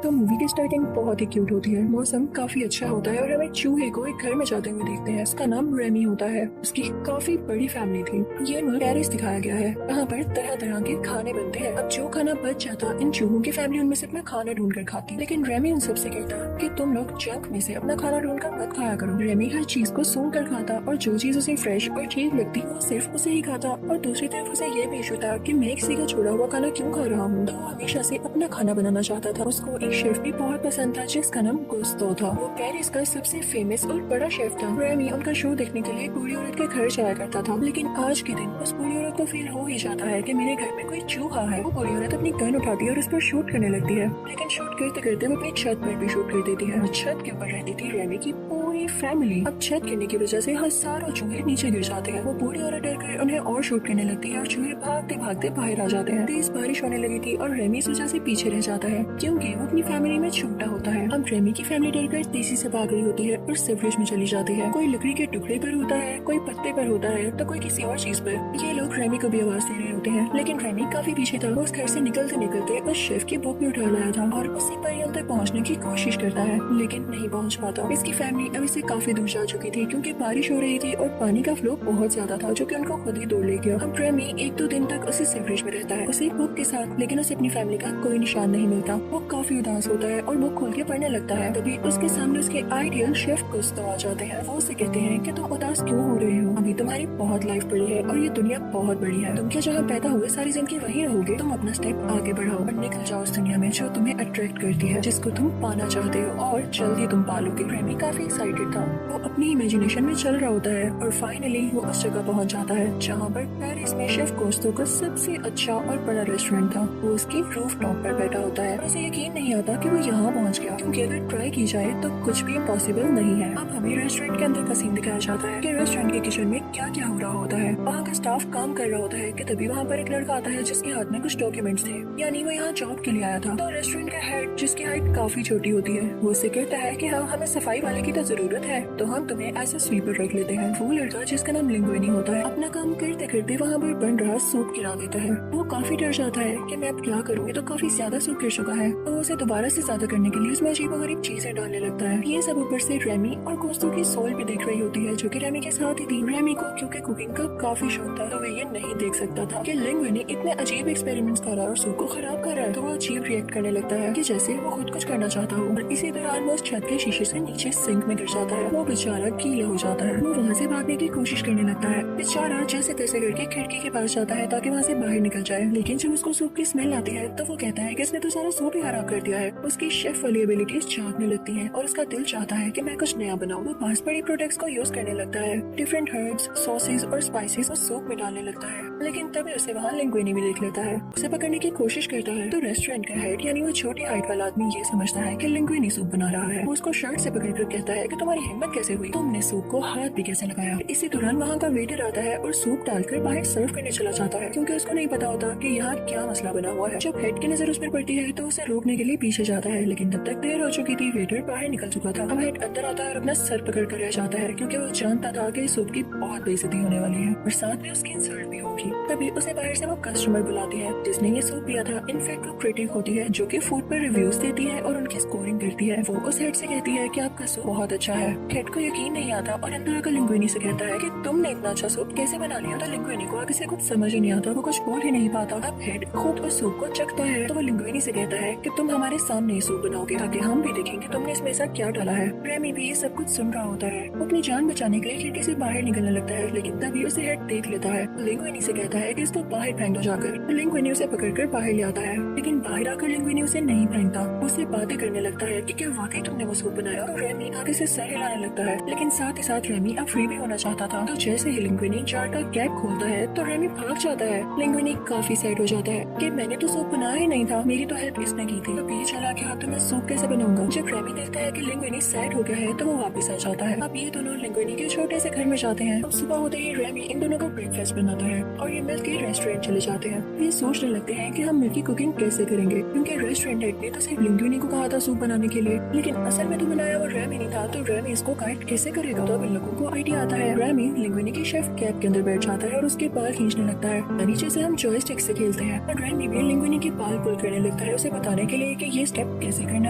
तो मूवी की स्टार्टिंग बहुत ही क्यूट होती है। मौसम काफी अच्छा होता है और हमें चूहे को एक घर में जाते हुए देखते हैं। उसका नाम रेमी होता है। उसकी काफी बड़ी फैमिली थी। ये मुल्क पेरिस दिखाया गया है। यहाँ पर तरह तरह के खाने बनते हैं। अब जो खाना बच जाता इन चूहों की फैमिली उनमें से अपना खाना ढूंढ कर खाती, लेकिन रेमी उन सबसे कहता कि तुम लोग जंक में से अपना खाना ढूंढ कर मत खाया करो। रेमी हर चीज को सूंघ कर खाता और जो चीज उसे फ्रेश और ठीक लगती वो सिर्फ उसे ही खाता। और दूसरी तरफ उसे ये भी इशू था कि मैं किसी का छोड़ा हुआ खाना क्यों खा रहा हूँ। तो वो हमेशा से अपना खाना बनाना चाहता था। उसको एक शेफ भी बहुत पसंद था जिसका नाम गुस्तो था। वो पेरिस का सबसे फेमस और बड़ा शेफ था। रेमी उनका शो देखने के लिए बूढ़ी औरत के घर जाया करता था, लेकिन आज के दिन उस बूढ़ी औरत को फील हो ही जाता है कि मेरे घर में कोई चूहा है। वो बूढ़ी औरत अपनी गन उठाती है और उस पर शूट करने लगती है, लेकिन शूट करते करते वो अपनी छत पर भी शूट कर देती है। छत के ऊपर रहती थी रेमी की पूरी फैमिली। अब छत गिरने की वजह से हजारों चूहे नीचे गिर जाते हैं। वो बूढ़ी औरत डर कर उन्हें और शूट करने लगती है और चूहे भागते भागते बाहर आ जाते हैं। तेज बारिश होने लगी थी और रेमी इस वजह से पीछे रह जाता है क्योंकि वो अपनी फैमिली में छोटा होता है। अब रेमी की फैमिली डरकर तेजी से भाग रही होती है और सीवरेज में चली जाती है। कोई लकड़ी के टुकड़े पर होता है, कोई पत्ते पर होता है, तो कोई किसी और चीज पर। ये लोग रेमी को भी आवाज दे रहे होते हैं, लेकिन रेमी काफी पीछे था। वो उस घर से निकलते निकलते उस शेफ की बुक भी उठा लाया था और उसी परियल तक पहुँचने की कोशिश करता है, लेकिन नहीं पहुँच पाता। इसकी फैमिली अब इससे काफी दूर जा चुकी थी क्योंकि बारिश हो रही थी और पानी का फ्लो बहुत ज्यादा था जो कि उनको खुद ही दौड़ ले गया। अब रेमी एक दो दिन तक उसी सीवरेज में रहता है, उसी बुक के साथ, लेकिन उसे अपनी फैमिली का कोई निशान नहीं मिलता। वो काफी उदास होता है और बुक खोल के पढ़ने लगता है। तभी उसके सामने उसके आइडियल शेफ गुस्तो आ जाते हैं। वो उसे कहते हैं कि तुम उदास क्यों हो रहे हो, अभी तुम्हारी बहुत लाइफ पड़ी है और ये दुनिया बहुत बड़ी है। तुम क्या जहाँ पैदा हुए सारी जिंदगी वहीं रहोगे? तुम अपना स्टेप आगे बढ़ाओ और निकल जाओ उस दुनिया में जो तुम्हें अट्रैक्ट करती है, जिसको तुम पाना चाहते हो और जल्दी तुम पालोगे। रेमी काफी एक्साइटेड था। वो अपनी इमेजिनेशन में चल रहा होता है और फाइनली वो उस जगह पहुंच जाता है जहाँ पर पेरिस में शेफ गुस्तो का सबसे अच्छा और बड़ा रेस्टोरेंट था। वो उसकी रूफ टॉप पर बैठा होता है। उसे यकीन नहीं आता कि वो यहाँ पहुँच गया, क्योंकि अगर ट्राई की जाए तो कुछ भी इम्पॉसिबल नहीं है। अब हमें रेस्टोरेंट के अंदर का सीन दिखाया जाता है कि रेस्टोरेंट के किचन में क्या क्या हो रहा होता है। वहाँ का स्टाफ काम कर रहा होता है कि तभी वहाँ पर एक लड़का आता है जिसके हाथ में कुछ डॉक्यूमेंट्स थे, यानी वो यहाँ जॉब के लिए आया था। तो रेस्टोरेंट का हेड, जिसकी हाइट काफी छोटी होती है, वो उसे कहता है कि हाँ, हमें सफाई वाले की तो जरूरत है, तो हम तुम्हें ऐसा स्वीपर रख लेते हैं। वो लड़का, जिसका नाम लिंगुइनी होता है, अपना काम करते करते वहाँ पर बन रहा सूप गिरा देता है। वो काफी डर जाता है कि मैं अब क्या करूँ, ये तो काफी ज्यादा सूप गिर चुका है। तो उसे दोबारा से ज्यादा करने के लिए उसमें अजीबोगरीब चीजें डालने लगता है। ये सब ऊपर से रेमी और गुस्तो की सोल भी देख रही होती है जो कि रेमी के साथ ही थी। रेमी को क्योंकि कुकिंग का काफी शौक था, तो वो ये नहीं देख सकता था कि लिंगुइनी इतने अजीब एक्सपेरिमेंट्स कर रहा है और सूप को खराब कर रहा है। तो वो अजीब रिएक्ट करने लगता है कि जैसे वो खुद कुछ करना चाहता हो। और इसी दौरान वो उस छत के शीशे से नीचे सिंक में गिर जाता है। वो बेचारा गीला हो जाता है। वो वहाँ से भागने की कोशिश करने लगता है। बेचारा जैसे तैसे करके खिड़की के पास जाता है ताकि वहाँ से बाहर निकल जाए, लेकिन जब उसको सूप की स्मेल आती है तो वो कहता है कि इसने तो सारा सूप ही खराब कर दिया है। उसकी शेफ वाली एबिलिटीज झांकने लगती हैं और उसका दिल चाहता है कि मैं कुछ नया बनाऊं। वो पास पड़ी प्रोडक्ट्स को यूज करने लगता है। डिफरेंट हर्ब्स, सॉसेस और स्पाइसेस उस सूप में डालने लगता है, लेकिन तभी उसे वहाँ लिंगुइनी भी देख लेता है। उसे पकड़ने की कोशिश करता है तो रेस्टोरेंट का हेड, यानी वो छोटी हाइट वाला आदमी, ये समझता है कि लिंगुइनी सूप बना रहा है। वो उसको शर्ट से पकड़कर कहता है कि तुम्हारी हिम्मत कैसे हुई, तुमने सूप को हाथ भी कैसे लगाया। इसी दौरान वहाँ का वेटर आता है और सूप डालकर बाहर सर्व करने चला जाता है, क्योंकि उसको नहीं पता होता कि यहाँ क्या मसला बना हुआ है। जब हेड की नजर उस पर पड़ती है तो उसे रोकने के लिए पीछे जाता है, लेकिन तब तक देर हो चुकी थी। वेटर बाहर निकल चुका था। अब हेड अंदर आता है और अपना सर पकड़ कर रह जाता है, क्योंकि वो जानता था कि सूप की बहुत बेइज्जती होने वाली है और साथ में उसकी इंसल्ट भी होगी। तभी उसे बाहर से वो कस्टमर बुलाती है जिसने ये सूप पिया था। इनफैक्ट वो क्रिटिक होती है जो कि फूड पर रिव्यूज देती है और उनकी स्कोरिंग करती है। वो उस हेड से कहती है कि आपका सूप बहुत अच्छा है। हेड को यकीन नहीं आता और अंदर आकर लिंगुइनी से कहता है कि तुमने इतना अच्छा सूप कैसे बना लिया। तो लिंगुइनी को आगे से कुछ समझ ही नहीं आता, वो कुछ बोल ही नहीं पाता। अब हेड खुद उस सूप को चखता है तो वो लिंगुइनी से कहता है कि तुम हमारे सामने ये सूप बनाओगे ताकि हम भी देखेंगे तुमने इसमें ऐसा क्या डाला है। रेमी भी ये सब कुछ सुन रहा होता है। वो अपनी जान बचाने के लिए खिड़की से बाहर निकलने लगता है, लेकिन तभी उसे हेड देख लेता है। लिंगुइनी से कहता है कि इसको बाहर फेंक दो जाकर। लिंगुइनी उसे पकड़कर बाहर ले आता है, लेकिन बाहर आकर लिंगुइनी उसे नहीं फेंकता। उससे बातें करने लगता है कि क्या वाकई तुमने वो सूप बनाया। और रेमी आगे से सर हिलाने लगता है, लेकिन साथ ही साथ रेमी अब फ्री भी होना चाहता था। तो जैसे ही लिंगुइनी जार का कैप खोलता है तो रेमी भाग जाता है। लिंगुइनी काफी सैड हो जाता है कि मैंने तो सूप बनाया ही नहीं था, मेरी तो हेल्प इसने की थी। तो ये चला गया तो मैं सूप कैसे बनाऊंगा। जब रेमी देखता है कि लिंगुइनी सैड हो गया है तो वो वापस आ जाता है। अब ये दोनों लिंगुइनी के छोटे से घर में जाते हैं। अब सुबह होते ही रेमी इन दोनों को ब्रेकफास्ट बनाता है और ये मिलके रेस्टोरेंट चले जाते हैं। ये सोचने लगते हैं कि हम मिलकर कुकिंग कैसे करेंगे, क्योंकि रेस्टोरेंट हेड ने तो सिर्फ लिंगुइनी को कहा था सूप बनाने के लिए, लेकिन असल में तो बनाया वो रेमी नहीं था। तो रेमी रेमी इसको गाइड कैसे करेगा? तो अब इन लोगों को आइडिया आता है। रेमी लिंग्विनी के शेफ कैप के अंदर बैठ जाता है और उसके बाल खींचने लगता है, नीचे से हम जॉयस्टिक से खेलते हैं। और रेमी भी लिंग्विनी के बाल पुल करने लगता है, उसे बताने के लिए कि ये स्टेप कैसे करना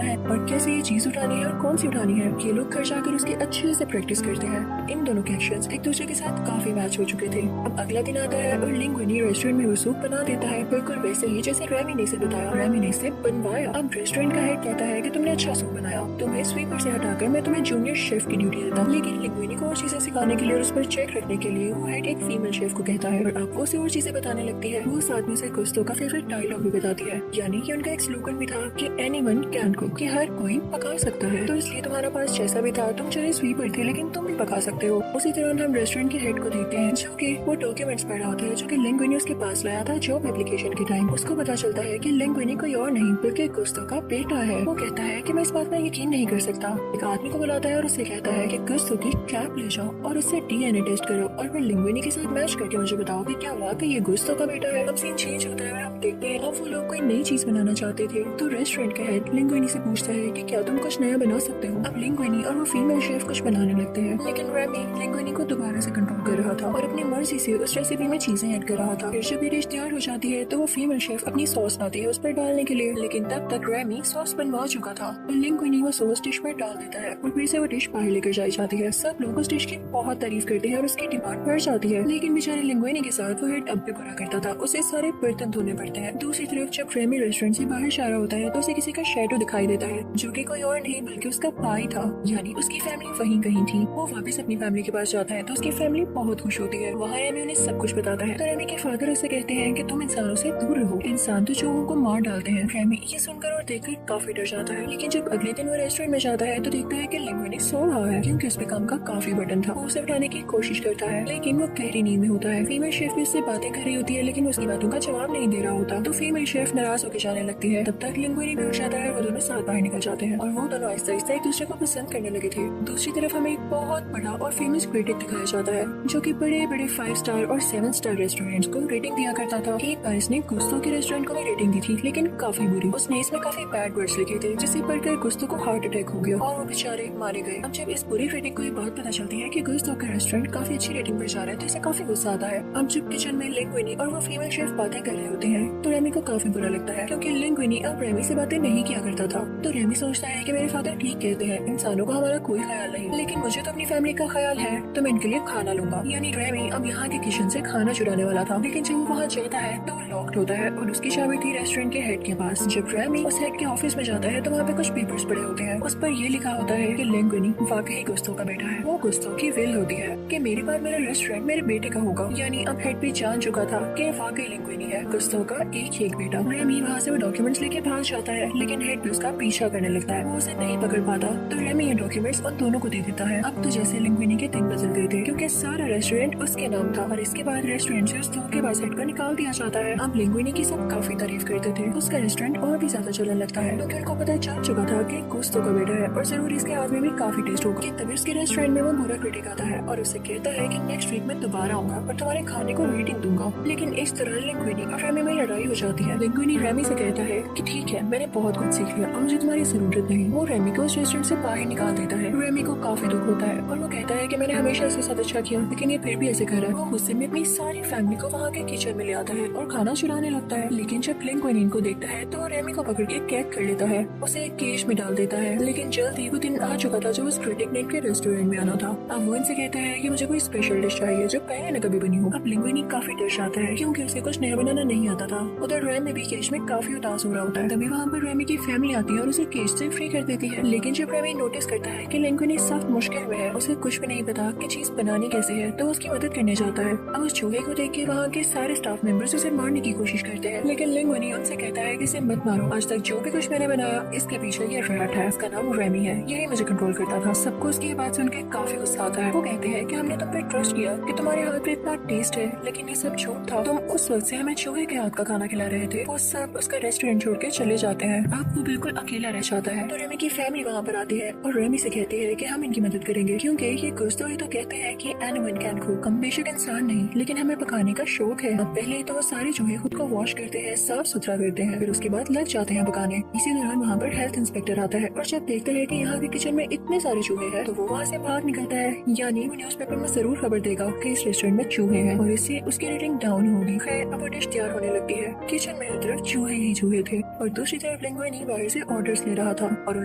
है और कैसे ये चीज उठानी है और कौन सी उठानी है। ये लोग घर जाकर उसकी अच्छे से प्रैक्टिस करते हैं। इन दोनों के एक्शंस एक दूसरे के साथ काफी मैच हो चुके थे। अब अगला दिन आता है और लिंग्विनी रेस्टोरेंट में वो सूप बना देता है, बिल्कुल वैसे ही जैसे रेमी ने इसे बताया। रेमी ने इसे बनवाया। अब रेस्टोरेंट का हेड कहता है कि तुमने अच्छा सूप बनाया, तुम्हें स्वीपर से हटाकर मैं तुम्हें जूनियर शेफ की ड्यूटी देता हूँ। लेकिन लिंग्विनी को और चीजें सिखाने के लिए और उस पर चेक रखने के लिए वो हेड एक फीमेल शेफ को कहता है और अब उसे और चीजें बताने लगती है। वो साथ में से गुस्तों का फेवरेट डायलॉग भी बताती है, यानी कि उनका एक स्लोगन भी था कि एनीवन कैन कुक, कि हर कोई पका सकता है, तो इसलिए तुम्हारा पास जैसा भी था, तुम चाहे स्वीपर थे लेकिन तुम भी पका सकते हो। उसी तरह हम रेस्टोरेंट के हेड को देखते हैं जो कि वो डॉक्यूमेंट्स पढ़ रहा होता है जो कि लिंग्विनी उसके पास लाया था जॉब एप्लीकेशन के टाइम। उसको पता चलता है कि लिंग्विनी कोई और नहीं बल्कि गुस्तों का बेटा है। वो कहता है कि मैं इस बात में यकीन नहीं कर सकता। एक आदमी को बुलाता है और उससे कहता है कि गुस्तों की कैप ले जाओ और उससे डीएनए टेस्ट करो और फिर लिंग्विनी के साथ मैच करके मुझे बताओ कि क्या वाकई ये गुस्तों का बेटा है। अब सीन चेंज होता है और हम देखते हैं अब वो लोग कोई नई चीज बनाना चाहते थे, तो रेस्टोरेंट का हेड लिंग्विनी से पूछता है कि क्या तुम कुछ नया बना सकते हो। अब लिंग्विनी और वो फीमेल शेफ कुछ बनाने लगते हैं, लेकिन रेमी लिंग्विनी को दोबारा से कंट्रोल कर रहा था और अपनी मर्जी से उस रेसिपी में चीजें ऐड कर रहा था। फिर जब ये डिश तैयार हो जाती है तो वो फीमेल शेफ अपनी सॉस लाती है उस पर डालने के लिए, लेकिन तब तक रेमी सॉस बनवा चुका था। तो लिंग्विनी वो सॉस डिश में डाल देता है और फिर से वो डिश बाहर लेकर जाई जाती है। सब लोग उस डिश की बहुत तारीफ करते हैं और उसकी डिमांड बढ़ जाती है, लेकिन बेचारे लिंग्विनी के साथ वो हेड अब भी बुरा करता था, उसे सारे बर्तन धोने पड़ते हैं। दूसरी तरफ जब रेमी रेस्टोरेंट से बाहर जा रहा होता है तो उसे किसी का शैडो दिखाई देता है जो कि कोई और नहीं बल्कि उसका भाई था, यानी उसकी फैमिली वहीं कहीं थी। वो वापस अपनी फैमिली के पास जाता है तो उसकी फैमिली बहुत खुश होती है। वहाँ रेमी उन्हें सब कुछ बताता है। तो रेमी के फादर उसे कहते हैं कि तुम इंसानों से दूर रहो, इंसान तो चूहों को मार डालते हैं। रेमी ये सुनकर और देखकर काफी डर जाता है, लेकिन जब अगले दिन वो रेस्टोरेंट में जाता है तो देखता है कि लिंग्विनी सो रहा है क्योंकि उस पे काम का काफी बटन था। वो उसे उठाने की कोशिश करता है लेकिन वो गहरी नींद में होता है। फीमेल शेफ भी उससे बातें कर रही होती है लेकिन उसकी बातों का जवाब नहीं दे रहा होता, तो फीमेल शेफ नाराज होकर जाने लगती है। तब तक लिंग्विनी भी उठ जाता है, वो दोनों साथ बाहर निकल जाते हैं और वो दोनों आहिस्ता आहिस्ता एक दूसरे को पसंद करने लगे थे। दूसरी तरफ हमें एक बहुत बड़ा और फेमस क्रिटिक दिखाया जाता है जो कि बड़े बड़े 5 स्टार और 7 स्टार रेस्टोरेंट्स को रेटिंग दिया करता था। एक बार इसने गुस्तों के रेस्टोरेंट को भी रेटिंग दी थी लेकिन काफी बुरी। उसने इसमें काफी बैड वर्ड्स लिखे थे जिसे पढ़कर गुस्तों को हार्ट अटैक हो गया और वो बेचारे मारे गए। अब जब इस बुरी क्रिटिक को ये बात पता चलती है कि गुस्तों का रेस्टोरेंट काफी अच्छी रेटिंग पर जा रहा है तो इसे काफी गुस्सा आता है। अब जब किचन में लिंग्विनी और वो फीमेल शेफ बातें कर रहे होते हैं तो रेमी को काफी बुरा लगता है क्योंकि लिंग्विनी अब रेमी से बातें नहीं किया करता था। तो रेमी सोचता है कि मेरे फादर ठीक कहते हैं, इंसानों का हमारा कोई ख्याल नहीं, लेकिन मुझे तो अपनी फैमिली का ख्याल है तो मैं इनके लिए खाना लूंगा। यानी रेमी अब यहाँ के किचन से खाना चुराने वाला था, लेकिन जब वो वहाँ जाता है तो लॉक्ड होता है और उसकी चाबी थी रेस्टोरेंट के हेड के पास। जब रेमी उस हेड के ऑफिस में जाता है तो वहाँ पे कुछ पेपर्स पड़े होते हैं, उस पर ये लिखा होता है कि लिंग्विनी वाकई गुस्तों का बेटा है। वो गुस्तों की विल होती है कि मेरे बाद मेरा रेस्टोरेंट मेरे बेटे का होगा, यानी अब हेड भी जान चुका था कि वाकई लिंग्विनी है गुस्तों का एक ही एक बेटा। रेमी वहाँ से वो डॉक्यूमेंट्स लेके भाग जाता है लेकिन हेड भी उसका पीछा करने लगता है, वो उसे नहीं पकड़ पाता। तो रेमी ये डॉक्यूमेंट्स उन दोनों को दे देता है। अब तो जैसे लिंग्विनी के दिन बदल गए थे क्योंकि सारा रेस्टोरेंट उसके नाम था और इसके बाद रेस्टोरेंट से उस धोखेबाज हेड को निकाल दिया जाता है। अब लिंग्विनी की सब काफी तारीफ करते थे, उसका रेस्टोरेंट और भी ज्यादा चलने लगता है क्योंकि उनको पता चल चुका था कि गुस्तों का बेटा है और जरूर इसके हाथ में भी काफी टेस्ट होगा। तभी उसके रेस्टोरेंट में वो बुरा क्रिटिक आता है और उसे कहता है कि नेक्स्ट वीक में दोबारा आऊंगा और तुम्हारे खाने को रेटिंग दूंगा। लेकिन इस तरह लिंग्विनी और रेमी में लड़ाई हो जाती है। लिंग्विनी रेमी से कहता है कि ठीक है मैंने बहुत कुछ सीख लिया, अब मुझे तुम्हारी जरूरत नहीं। वो रेमी को उस रेस्टोरेंट से बाहर निकाल देता है। रेमी को काफी दुख होता है और वो कहता है कि मैंने हमेशा इसके साथ अच्छा किया लेकिन ये फिर भी ऐसे कर रहा है। वो गुस्से में अपनी सारी फैमिली को वहाँ के किचन में ले आता है और खाना चुराने लगता है। लेकिन जब लिंग्विनी को देखता है तो रेमी को पकड़ के कैद कर लेता है, उसे एक केज में डाल देता है। लेकिन जल्द ही वो दिन आ चुका था जब उस क्रिटिक ने इनके रेस्टोरेंट में आना था। अब वो इनसे कहता है कि मुझे कोई स्पेशल डिश चाहिए जो पहले न कभी बनी हो। अब लिंग्विनी काफी डर जाता है क्योंकि उसे कुछ नया बनाना नहीं आता था। उधर रेमी भी केज में काफी उदास हो रहा होता है। तभी वहाँ पर रेमी की फैमिली आती है और उसे केज से फ्री कर देती है। लेकिन जब रेमी नोटिस करता है कि लिंग्विनी सख्त मुश्किल में है, उसे कुछ भी नहीं पता कि चीज बनानी कैसे है, तो उसकी मदद करने जाता है। अब उस चूहे को देख के वहाँ के सारे स्टाफ मेंबर्स उसे मारने की कोशिश करते हैं, लेकिन लिंग्विनी उनसे कहता है कि इसे मत मारो, आज तक जो भी कुछ मैंने बनाया इसके पीछे ये रैट है, इसका नाम रेमी है, यही मुझे कंट्रोल करता था। सबको उसकी ये बात सुन के काफी गुस्सा आता है। वो कहते हैं कि हमने तुम पे ट्रस्ट किया कि तुम्हारे हाथ पे इतना टेस्ट है, लेकिन ये सब झूठ था। तुम उस वक्त से हमें चूहे के हाथ का खाना खिला रहे थे। वो सब उसका रेस्टोरेंट छोड़ के चले जाते हैं। अब वो बिल्कुल अकेला रह जाता है। तो रेमी की फैमिली वहाँ पर आती है और रेमी से कहती है कि हम इनकी मदद करेंगे क्योंकि ये गुस्तों ही तो कहते हैं कि एनीवन कैन कुक, हम बेशक इंसान नहीं लेकिन हमें पकाने का शौक है। अब पहले तो वो सारे चूहे खुद को वॉश करते हैं, साफ सुथरा करते हैं, फिर उसके बाद लग जाते हैं पकाने। इसी दौरान वहाँ पर हेल्थ इंस्पेक्टर आता है और जब देखता है कि यहाँ के किचन में इतने सारे चूहे हैं तो वो वहाँ से बाहर निकलता है, यानी वो न्यूज़पेपर में जरूर खबर देगा कि इस रेस्टोरेंट में चूहे हैं और इससे उसकी रेटिंग डाउन होगी। खैर अब वो डिश तैयार होने लगती है। किचन में हर तरफ चूहे ही चूहे थे और दूसरी तरफ लिंगुइनी बाहर से ऑर्डर्स ले रहा था और उन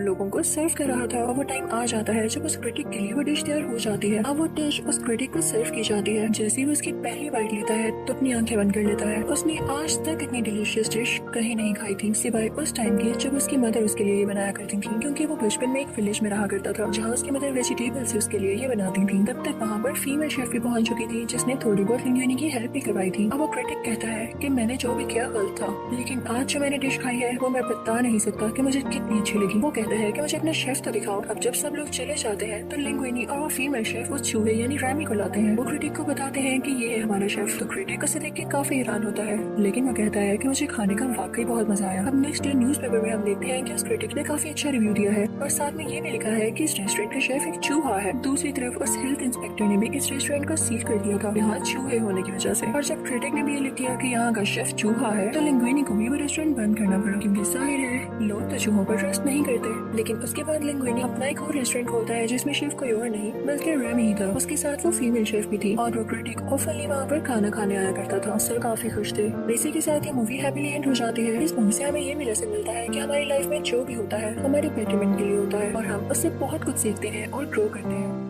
लोगों को सर्व कर रहा था। और वो टाइम आ जाता है जब उस क्रिटिक के लिए वो डिश तैयार हो जाती है। अब वो डिश उस क्रिटिक को सर्व की जाती है। जैसे ही वो उसकी पहली बाइट लेता है तो अपनी आंखें बंद कर लेता है। उसने आज तक इतनी डिलीशियस डिश कहीं नहीं खाई थी सिवाय उस टाइम की जब उसकी मदर उसके लिए ये बनाया करती थी, क्योंकि वो बचपन में एक विलेज में रहा करता था जहाँ उसकी मदर वेजिटेबल से उसके लिए ये बनाती थी। तब तक वहाँ पर फीमेल शेफ भी पहुंच चुकी थी जिसने थोड़ी बहुत लिंगुइनी की हेल्प भी करवाई थी। अब वो क्रिटिक कहता है कि मैंने जो भी किया गलत था, लेकिन आज जो मैंने डिश खाई है वो मैं बता नहीं सकता कि मुझे कितनी अच्छी लगी। वो कहता है कि मुझे अपना शेफ तो दिखाओ। अब जब सब लोग चले जाते हैं तो लिंगुइनी और वो फीमेल शेफ उस चूहे यानी रैमी को लाते हैं। वो क्रिटिक को बताते हैं कि ये है हमारा शेफ। तो क्रिटिक उसे देख के काफी हैरान होता है, लेकिन वो कहता है कि मुझे खाने का वाकई बहुत मजा आया। अब नेक्स्ट डे न्यूज़पेपर में हम देखते हैं कि उस क्रिटिक ने काफी अच्छा रिव्यू दिया है और साथ में ये भी लिखा है कि इस रेस्टोरेंट का शेफ एक चूहा है। दूसरी तरफ उस हेल्थ इंस्पेक्टर ने भी इस रेस्टोरेंट को सील कर दिया था यहाँ चूहे होने की वजह से। और जब क्रिटिक ने भी ये लिख दिया कि यहाँ का शेफ चूहा है तो लिंगुइनी को भी वो रेस्टोरेंट बंद करना पड़ा, क्योंकि जाहिर है लोग तो चूहों पर ट्रस्ट नहीं करते। लेकिन उसके बाद लिंगुइनी अपना एक और रेस्टोरेंट खोलता है जिसमें शेफ कोई और नहीं बल्कि रैमी ही था। उसके साथ वो फीमेल शेफ भी थी और वो क्रिटिक ऑफनली वहाँ पर खाना खाने आया करता था। सब काफी खुश थे। इसी के साथ ये मूवी हैप्पीली एंड हो जाती है। इस मूवी से हमें ये भी लेसन मिलता है कि हमारी लाइफ में जो भी होता है हमारे बेटरमेंट के लिए होता है और हम उससे बहुत कुछ सीखते हैं और ग्रो करते हैं।